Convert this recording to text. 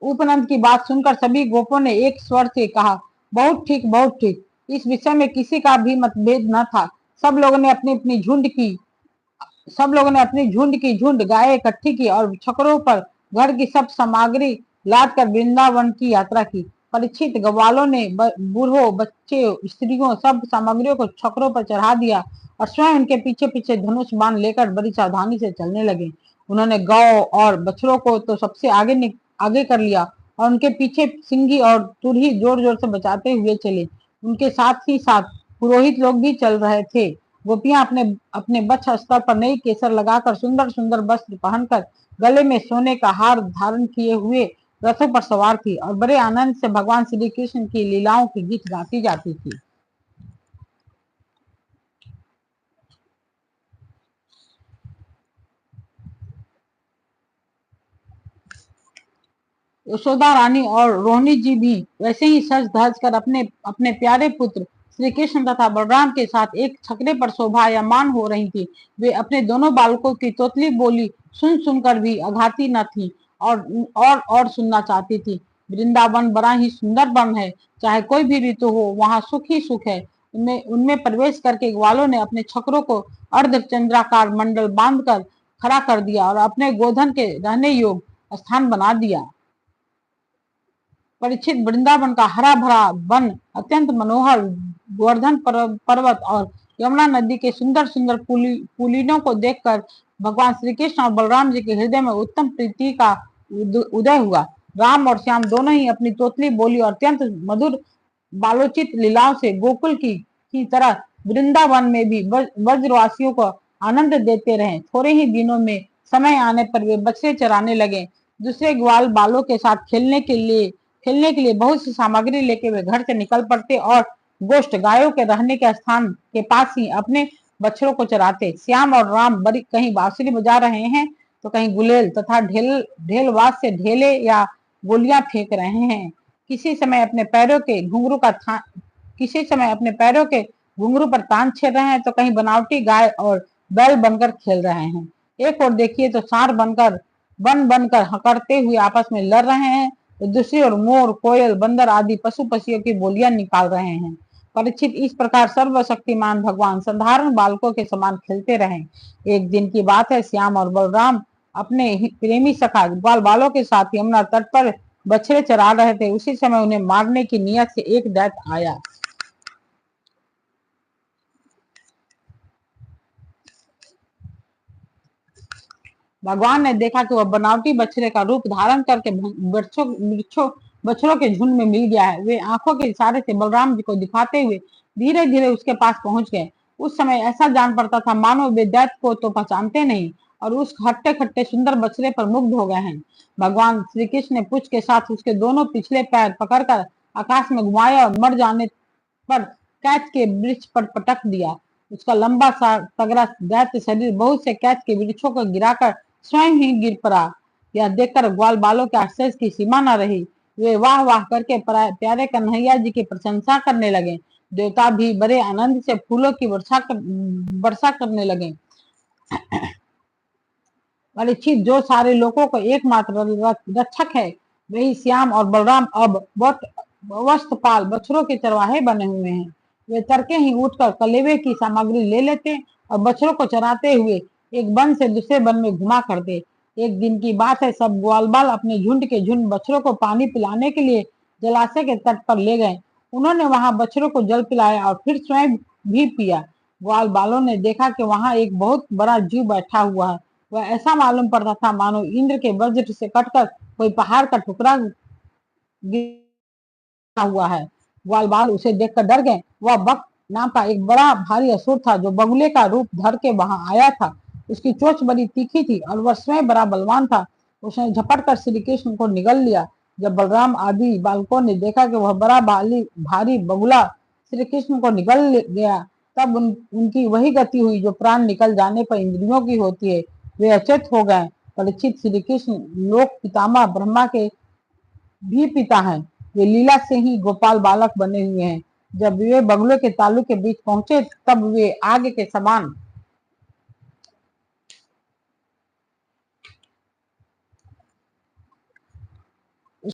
उपनंद की बात सुनकर सभी गोपों ने एक स्वर से कहा, बहुत ठीक, बहुत ठीक। इस विषय में किसी का भी मतभेद न था। सब लोगों ने अपनी अपनी झुंड गायें इकट्ठी की और छकड़ों पर घर की सब सामग्री लाद कर वृंदावन की यात्रा की। परीक्षित ग्वालों ने बूढ़ों, बच्चे, स्त्रियों सब सामग्रियों को छकड़ों पर चढ़ा दिया और स्वयं उनके पीछे पीछे धनुष बाण लेकर बड़ी सावधानी से चलने लगे। उन्होंने गौ और बछड़ों को तो सबसे आगे कर लिया और उनके पीछे सिंगी और तुरही जोर जोर से बचाते हुए चले। उनके साथ ही साथ पुरोहित लोग भी चल रहे थे। गोपियां अपने अपने वक्ष स्तर पर नई केसर लगाकर, सुंदर सुंदर वस्त्र पहनकर, गले में सोने का हार धारण किए हुए रथों पर सवार थी और बड़े आनंद से भगवान श्री कृष्ण की लीलाओं की गीत गाती जाती थी। यशोदा रानी और रोहिणी जी भी वैसे ही सज धज कर अपने अपने प्यारे पुत्र श्री कृष्ण तथा बलराम के साथ एक छकड़े पर शोभायमान हो रही थी। वे अपने दोनों बालकों की तोतली बोली सुन सुनकर भी अघाती न थी और सुनना चाहती थी। वृंदावन बड़ा ही सुंदर वन है, चाहे कोई भी ऋतु हो वहाँ सुख ही सुख है। उनमें उनमें प्रवेश करके ग्वालों ने अपने छकड़ों को अर्धचंद्राकार मंडल बांधकर खड़ा कर दिया और अपने गोधन के रहने योग्य स्थान बना दिया। परीक्षित वृंदावन का हरा भरा वन, अत्यंत मनोहर गोवर्धन पर्वत और यमुना नदी के सुंदर सुंदर पुलिनों को देखकर भगवान श्री कृष्ण और बलराम जी के हृदय में उत्तम प्रीति का उदय हुआ। राम और श्याम दोनों ही अपनी तोतली बोली और अत्यंत मधुर बालोचित लीलाओं से गोकुल की तरह वृंदावन में भी ब्रजवासियों को आनंद देते रहे। थोड़े ही दिनों में समय आने पर वे बछड़े चराने लगे। दूसरे ग्वाल बालों के साथ खेलने के लिए बहुत सी सामग्री लेके वे घर से निकल पड़ते और गोष्ठ गायों के रहने के स्थान के पास ही अपने बछड़ों को चराते। श्याम और राम बड़ी कहीं बांसुरी बजा रहे हैं तो कहीं गुलेल तथा ढेलवास से ढेले या गोलियां फेंक रहे हैं। किसी समय अपने पैरों के घुंघरू पर तान छेड़ रहे हैं तो कहीं बनावटी गाय और बैल बनकर खेल रहे हैं। एक और देखिए तो सांड बनकर हकड़ते हुए आपस में लड़ रहे हैं तो दूसरी ओर मोर, कोयल, बंदर आदि पशु पक्षियों की बोलियां निकाल रहे हैं। परीक्षित इस प्रकार सर्वशक्तिमान भगवान साधारण बालकों के समान खेलते रहे। एक दिन की बात है, श्याम और बलराम अपने प्रेमी सखा ग्वाल बालों के साथ यमुना तट पर बछड़े चरा रहे थे। उसी समय उन्हें मारने की नियत से एक दैत्य आया। भगवान ने देखा कि वह बनावटी बछड़े का रूप धारण करके बछड़ों के झुंड में मिल गया है। वे आंखों के इशारे से बलराम जी को दिखाते हुए धीरे धीरे उसके पास पहुंच गए। उस समय ऐसा जान पड़ता था मानो वे दैत्य को तो पहचानते नहीं और उस हट्टे खट्टे सुंदर बछड़े पर मुग्ध हो गए हैं। भगवान श्री कृष्ण ने पूंछ के साथ उसके दोनों पिछले पैर पकड़कर आकाश में घुमाया और मर जाने पर कैच के वृक्ष पर पटक दिया। उसका लंबा सा तगड़ा दैत्य शरीर बहुत से कैच के वृक्षों को गिराकर स्वयं ही गिर पड़ा। यह देखकर ग्वाल बालों के आश्चर्य की सीमा न रही। वे वाह वाह करके प्यारे कन्हैया जी की प्रशंसा करने लगे। देवता भी बड़े आनंद से फूलों की वर्षा करने लगे। परीक्षित, जो सारे लोगों को एकमात्र रक्षक है वही श्याम और बलराम अब वस्त्रपाल बछड़ों के चरवाहे बने हुए हैं। वे तड़के ही उठकर कलेवे की सामग्री ले लेते और बछड़ों को चराते हुए एक वन से दूसरे वन में घुमा करते। एक दिन की बात है, सब ग्वालबाल अपने झुंड के झुंड बछड़ों को पानी पिलाने के लिए जलाशय के तट पर ले गए। उन्होंने वहां बछड़ों को जल पिलाया और फिर स्वयं भी पिया। ग्वाल बालों ने देखा कि वहां एक बहुत बड़ा जीव बैठा हुआ है। वह ऐसा मालूम पड़ता था मानो इंद्र के वज्र से कटकर कोई पहाड़ का टुकड़ा गिरा हुआ है। ग्वाल बाल उसे देखकर डर गए। वह बक नाम का एक बड़ा भारी असुर था जो बगुले का रूप धर के वहां आया था। उसकी चोंच बड़ी तीखी थी और वह स्वयं बड़ा बलवान था। उसने झपट कर श्री कृष्ण को निगल लिया। जब बलराम आदि बालकों ने देखा कि वह बड़ा भारी बगुला श्री कृष्ण को निगल गया तब उनकी वही गति हुई जो प्राण निकल जाने पर इंद्रियों की होती है। वे अचेत हो गए। परीक्षित, श्री कृष्ण लोक पितामह ब्रह्मा के भी पिता हैं। वे लीला से ही गोपाल बालक बने हुए हैं। जब वे बगुलों के तालू के बीच पहुंचे तब वे आग के समान